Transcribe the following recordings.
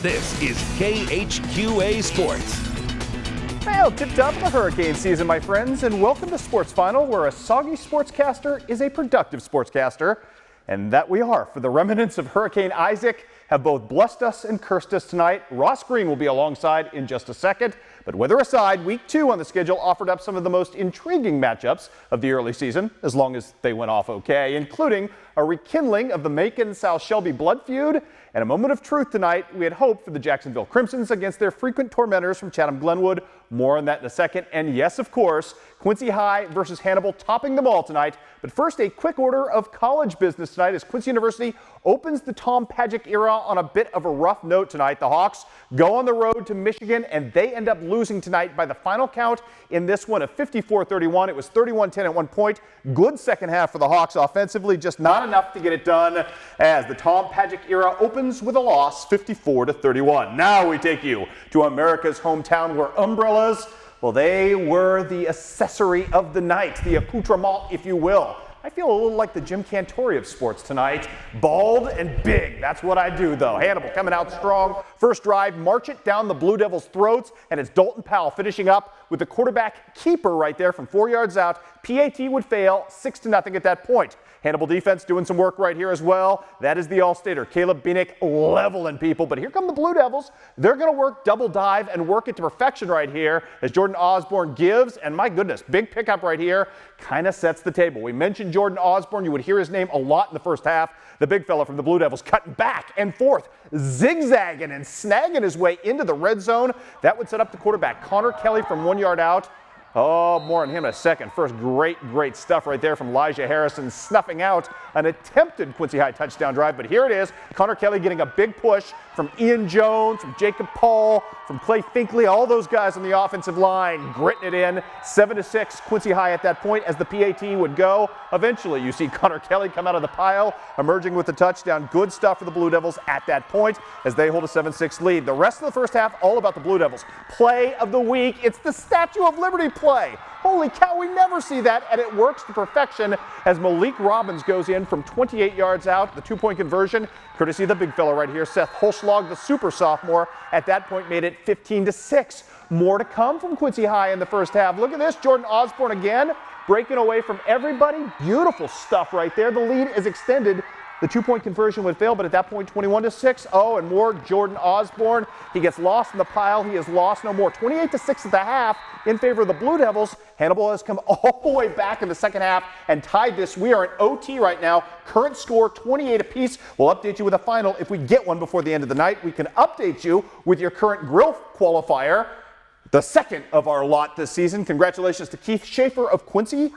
This is KHQA Sports. Well, tipped up the hurricane season, my friends, and welcome to Sports Final, where a soggy sportscaster is a productive sportscaster. And that we are, for the remnants of Hurricane Isaac have both blessed us and cursed us tonight. Ross Green will be alongside in just a second. But weather aside, week 2 on the schedule offered up some of the most intriguing matchups of the early season, as long as they went off okay, including a rekindling of the Macon-South Shelby blood feud and a moment of truth tonight. We had hoped for the Jacksonville Crimsons against their frequent tormentors from Chatham-Glenwood. More on that in a second. And yes, of course, Quincy High versus Hannibal topping them all tonight. But first, a quick order of college business tonight as Quincy University opens the Tom Pagic era on a bit of a rough note tonight. The Hawks go on the road to Michigan, and they end up losing tonight by the final count in this one of 54-31. It was 31-10 at one point. Good second half for the Hawks offensively, just not enough to get it done as the Tom Pagic era opens with a loss, 54-31. Now we take you to America's hometown where umbrellas, well, they were the accessory of the night, the accoutrement, if you will. I feel a little like the Jim Cantori of sports tonight. Bald and big. That's what I do, though. Hannibal coming out strong. First drive, march it down the Blue Devils' throats, and it's Dalton Powell finishing up with the quarterback keeper right there from 4 yards out. PAT would fail 6-0 at that point. Hannibal defense doing some work right here as well. That is the All-Stater, Caleb Bieniek, leveling people. But here come the Blue Devils. They're going to work double dive and work it to perfection right here as Jordan Osborne gives. And my goodness, big pickup right here kind of sets the table. We mentioned Jordan Osborne. You would hear his name a lot in the first half. The big fella from the Blue Devils cutting back and forth, zigzagging and snagging his way into the red zone. That would set up the quarterback, Connor Kelly, from 1 yard out. Oh, more on him in a second. First, great stuff right there from Elijah Harrison, snuffing out an attempted Quincy High touchdown drive. But here it is, Connor Kelly getting a big push from Ian Jones, from Jacob Paul, from Clay Finkley, all those guys on the offensive line, gritting it in. 7-6, Quincy High at that point as the PAT would go. Eventually, you see Connor Kelly come out of the pile, emerging with the touchdown. Good stuff for the Blue Devils at that point as they hold a 7-6 lead. The rest of the first half, all about the Blue Devils. Play of the week, it's the Statue of Liberty play. Holy cow, we never see that, and it works to perfection as Malik Robbins goes in from 28 yards out. The 2-point conversion, courtesy of the big fella right here, Seth Holschlag, the super sophomore, at that point made it 15-6. More to come from Quincy High in the first half. Look at this, Jordan Osborne again, breaking away from everybody. Beautiful stuff right there. The lead is extended. The 2-point conversion would fail, but at that point, 21-6. Oh, and more Jordan Osborne. He gets lost in the pile. He is lost no more. 28-6 at the half in favor of the Blue Devils. Hannibal has come all the way back in the second half and tied this. We are in OT right now. Current score 28 apiece. We'll update you with a final if we get one before the end of the night. We can update you with your current grill qualifier, the second of our lot this season. Congratulations to Keith Schaefer of Quincy,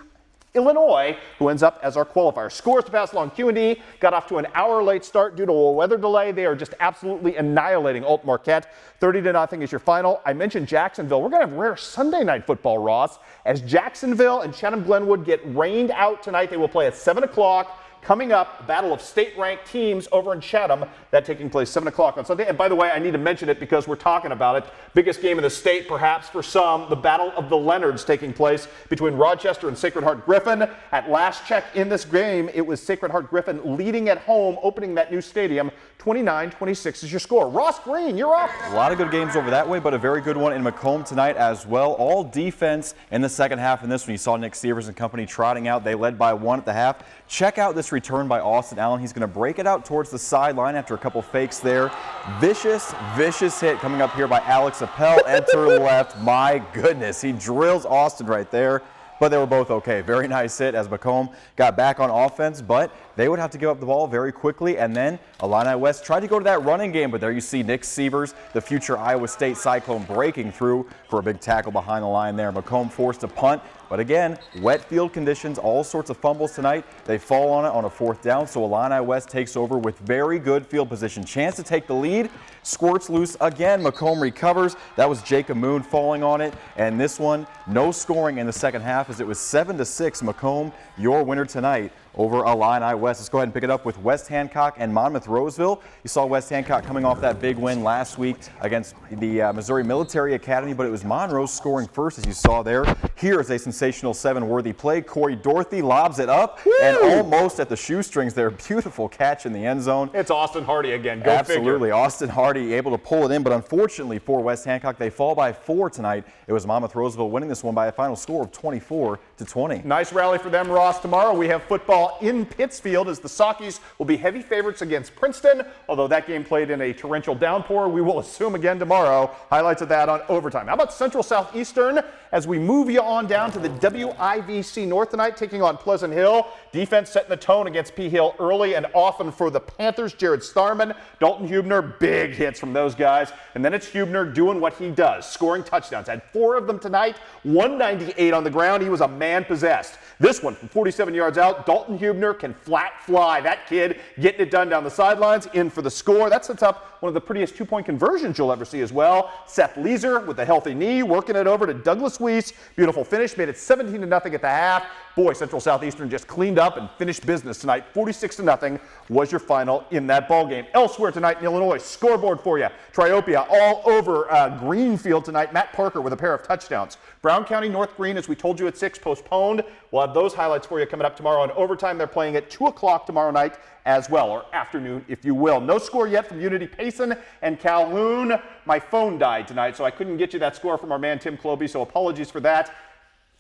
Illinois, who ends up as our qualifier. Scores to pass along. Q&D got off to an hour late start due to a weather delay. They are just absolutely annihilating Alt Marquette. 30-0 is your final. I mentioned Jacksonville. We're going to have rare Sunday night football, Ross, as Jacksonville and Chatham-Glenwood get rained out tonight. They will play at 7 o'clock. Coming up, battle of state-ranked teams over in Chatham. That taking place 7 o'clock on Sunday. And by the way, I need to mention it because we're talking about it. Biggest game in the state, perhaps for some, the Battle of the Leonards taking place between Rochester and Sacred Heart Griffin. At last check in this game, it was Sacred Heart Griffin leading at home, opening that new stadium. 29-26 is your score. Ross Green, you're up. A lot of good games over that way, but a very good one in Macomb tonight as well. All defense in the second half in this one. You saw Nick Severs and company trotting out. They led by 1 at the half. Check out this return by Austin Allen. He's going to break it out towards the sideline after a couple fakes there. Vicious hit coming up here by Alex Appel. Enter left. My goodness, he drills Austin right there. But they were both okay. Very nice hit as Macomb got back on offense, but they would have to give up the ball very quickly. And then Illini West tried to go to that running game, but there you see Nick Severs, the future Iowa State Cyclone, breaking through for a big tackle behind the line there. Macomb forced a punt, but again, wet field conditions, all sorts of fumbles tonight. They fall on it on a 4th down, so Illini West takes over with very good field position. Chance to take the lead, squirts loose again. Macomb recovers. That was Jacob Moon falling on it, and this one, no scoring in the second half as it was 7-6. Macomb, your winner tonight over Illini West. Let's go ahead and pick it up with West Hancock and Monmouth Roseville. You saw West Hancock coming off that big win last week against the Missouri Military Academy, but it was Monroe scoring first, as you saw there. Here is a sensational 7-worthy play. Corey Dorothy lobs it up and almost at the shoestrings there. Beautiful catch in the end zone. It's Austin Hardy again. Go Absolutely. figure. Austin Hardy able to pull it in, but unfortunately for West Hancock, they fall by 4 tonight. It was Monmouth Roseville winning this one by a final score of 24-20. Nice rally for them, Ross. Tomorrow we have football in Pittsfield as the Sockies will be heavy favorites against Princeton. Although that game played in a torrential downpour, we will assume again tomorrow. Highlights of that on Overtime. How about Central Southeastern as we move you on down to the WIVC North tonight, taking on Pleasant Hill. Defense setting the tone against P. Hill early and often for the Panthers. Jared Starman, Dalton Hubner, big hits from those guys. And then it's Hubner doing what he does, scoring touchdowns. Had 4 of them tonight, 198 on the ground. He was a man possessed. This one from 47 yards out, Dalton Hubner can flat fly. That kid getting it done down the sidelines, in for the score. That sets up one of the prettiest 2-point conversions you'll ever see as well. Seth Leeser with a healthy knee, working it over to Douglas Weiss. Beautiful finish, made it 17-0 at the half. Boy, Central Southeastern just cleaned up and finished business tonight. 46-0 was your final in that ball game. Elsewhere tonight in Illinois, scoreboard for you. Triopia all over Greenfield tonight. Matt Parker with a pair of touchdowns. Brown County North Green, as we told you at 6, postponed. We'll have those highlights for you coming up tomorrow in Overtime. They're playing at 2 o'clock tomorrow night as well, or afternoon if you will. No score yet from Unity Payson and Calhoun. My phone died tonight, so I couldn't get you that score from our man Tim Kloby, so apologies for that.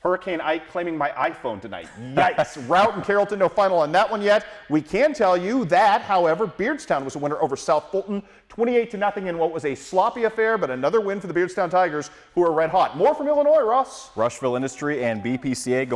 Hurricane Ike claiming my iPhone tonight. Yikes. Route and Carrollton, no final on that one yet. We can tell you that, however, Beardstown was a winner over South Fulton, 28-0 in what was a sloppy affair, but another win for the Beardstown Tigers, who are red hot. More from Illinois, Ross. Rushville Industry and BPCA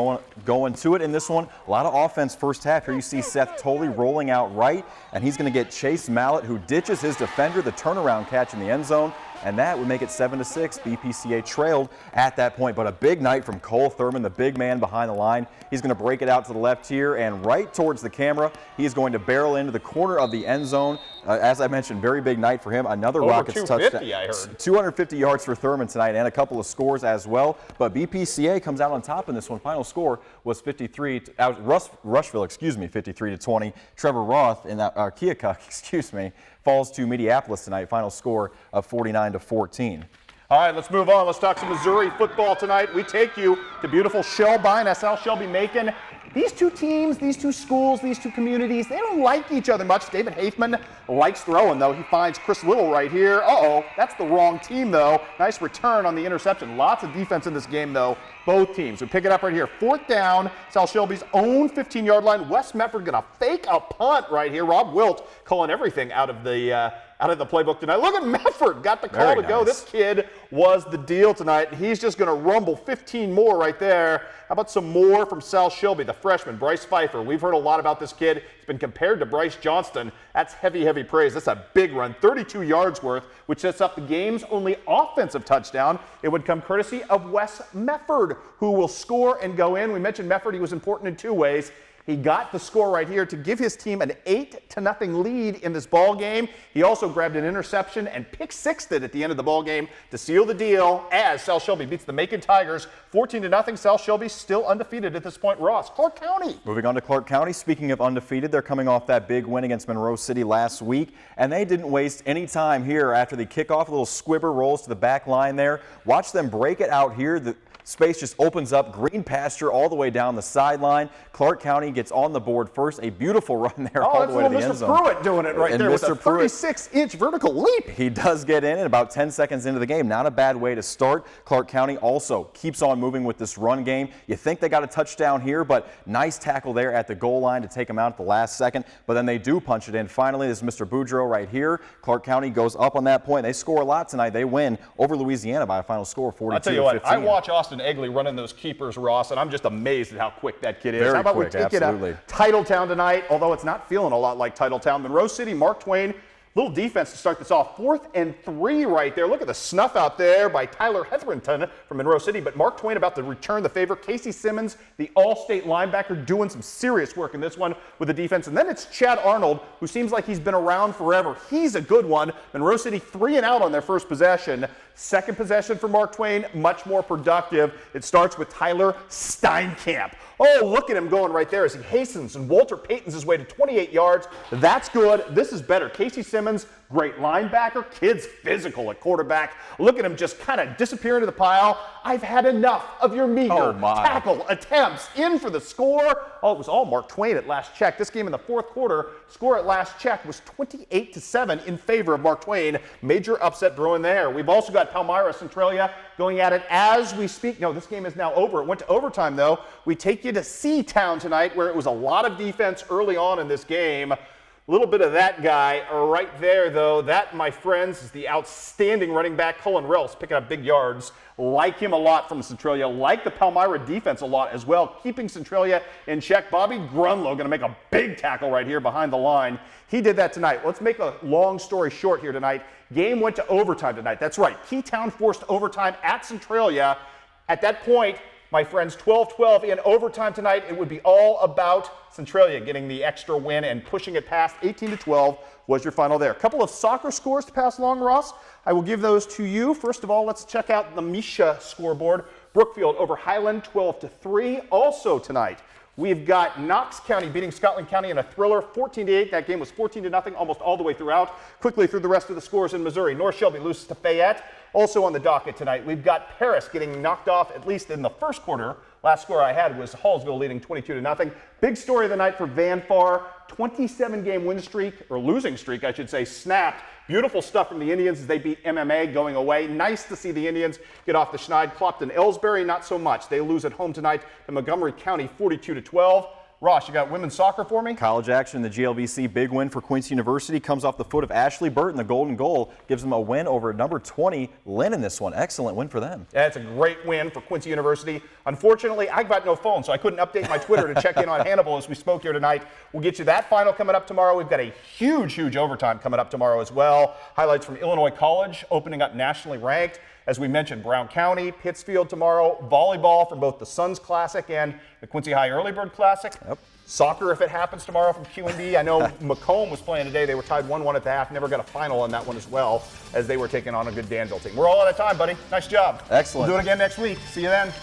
going to it in this one. A lot of offense first half. Here you see Seth Tolley rolling out right, and he's going to get Chase Mallett, who ditches his defender, the turnaround catch in the end zone. And that would make it 7-6. BPCA trailed at that point. But a big night from Cole Thurman, the big man behind the line. He's going to break it out to the left here and right towards the camera. He's going to barrel into the corner of the end zone. As I mentioned, very big night for him. Another over Rockets touchdown. I heard. 250 yards for Thurman tonight and a couple of scores as well. But BPCA comes out on top in this one. Final score was Rushville, 53-20. Trevor Roth in that Keokuk, falls to Mediapolis tonight. Final score of 49-14. All right, let's move on. Let's talk some Missouri football tonight. We take you to beautiful Shelby, SL Shelby-Macon. These two teams, these two schools, these two communities, they don't like each other much. David Haithman likes throwing, though. He finds Chris Little right here. Uh-oh, that's the wrong team, though. Nice return on the interception. Lots of defense in this game, though. Both teams. We pick it up right here. 4th down, South Shelby's own 15-yard line. West Medford going to fake a punt right here. Rob Wilt calling everything out of the playbook tonight. Look at Medford, got the call to go. This kid was the deal tonight. He's just going to rumble 15 more right there. How about some more from South Shelby, the freshman, Bryce Pfeiffer. We've heard a lot about this kid. He's been compared to Bryce Johnston. That's heavy, heavy praise. That's a big run, 32 yards worth, which sets up the game's only offensive touchdown. It would come courtesy of Wes Medford, who will score and go in. We mentioned Medford. He was important in 2 ways. He got the score right here to give his team an 8-0 lead in this ball game. He also grabbed an interception and pick-sixed it at the end of the ball game to seal the deal as South Shelby beats the Macon Tigers 14-0. South Shelby still undefeated at this point. Ross, Clark County. Moving on to Clark County. Speaking of undefeated, they're coming off that big win against Monroe City last week, and they didn't waste any time here after the kickoff. A little squibber rolls to the back line there. Watch them break it out here. The space just opens up, green pasture all the way down the sideline. Clark County gets on the board first. A beautiful run there all the way to the end zone. Mr. Pruitt doing it right there with a 36-inch vertical leap. He does get in about 10 seconds into the game. Not a bad way to start. Clark County also keeps on moving with this run game. You think they got a touchdown here, but nice tackle there at the goal line to take them out at the last second. But then they do punch it in. Finally, this is Mr. Boudreau right here. Clark County goes up on that point. They score a lot tonight. They win over Louisiana by a final score of 42-15. I'll tell you what, I watch Austin Egley running those keepers, Ross, and I'm just amazed at how quick that kid is. Very how about quick, we take absolutely. it up Titletown tonight, although it's not feeling a lot like Titletown. Monroe City, Mark Twain, little defense to start this off. 4th and 3 right there. Look at the snuff out there by Tyler Hetherington from Monroe City, but Mark Twain about to return the favor. Casey Simmons, the all-state linebacker, doing some serious work in this one with the defense. And then it's Chad Arnold, who seems like he's been around forever. He's a good one. Monroe City 3 and out on their first possession. Second possession for Mark Twain, much more productive. It starts with Tyler Steinkamp. Oh, look at him going right there as he hastens and Walter Payton's his way to 28 yards. That's good. This is better. Casey Simmons, great linebacker. Kid's physical at quarterback. Look at him just kind of disappear into the pile. I've had enough of your meager tackle attempts. In for the score. Oh, it was all Mark Twain at last check. This game in the fourth quarter, score at last check was 28-7 in favor of Mark Twain. Major upset brewing there. We've also got Palmyra Centralia going at it as we speak. No, this game is now over. It went to overtime, though. We take you to Seatown tonight, where it was a lot of defense early on in this game. A little bit of that guy right there, though. That, my friends, is the outstanding running back, Cullen Rels, picking up big yards. Like him a lot from Centralia. Like the Palmyra defense a lot as well, keeping Centralia in check. Bobby Grunlow going to make a big tackle right here behind the line. He did that tonight. Let's make a long story short here tonight. Game went to overtime tonight. That's right. Keytown forced overtime at Centralia. At that point, my friends, 12-12 in overtime tonight. It would be all about Centralia getting the extra win and pushing it past. 18-12 was your final there. A couple of soccer scores to pass along, Ross. I will give those to you. First of all, let's check out the Misha scoreboard. Brookfield over Highland, 12-3. Also tonight, we've got Knox County beating Scotland County in a thriller, 14-8. That game was 14-0 almost all the way throughout. Quickly through the rest of the scores in Missouri. North Shelby loses to Fayette. Also on the docket tonight, we've got Paris getting knocked off, at least in the first quarter. Last score I had was Hallsville leading 22-0. Big story of the night for Van Far. 27-game win streak, or losing streak, I should say, snapped. Beautiful stuff from the Indians as they beat MMA going away. Nice to see the Indians get off the schneid. Clopton Ellsbury, not so much. They lose at home tonight to Montgomery County, 42-12. Ross, you got women's soccer for me? College action, the GLVC big win for Quincy University comes off the foot of Ashley Burton. The golden goal gives them a win over number 20, Lynn, in this one. Excellent win for them. Yeah, it's a great win for Quincy University. Unfortunately, I got no phone, so I couldn't update my Twitter to check in on Hannibal as we spoke here tonight. We'll get you that final coming up tomorrow. We've got a huge overtime coming up tomorrow as well. Highlights from Illinois College opening up nationally ranked. As we mentioned, Brown County, Pittsfield tomorrow, volleyball for both the Suns Classic and the Quincy High Early Bird Classic. Yep. Soccer, if it happens tomorrow, from QND. I know Macomb was playing today. They were tied 1-1 at the half. Never got a final on that one as well, as they were taking on a good Danville team. We're all out of time, buddy. Nice job. Excellent. We'll do it again next week. See you then.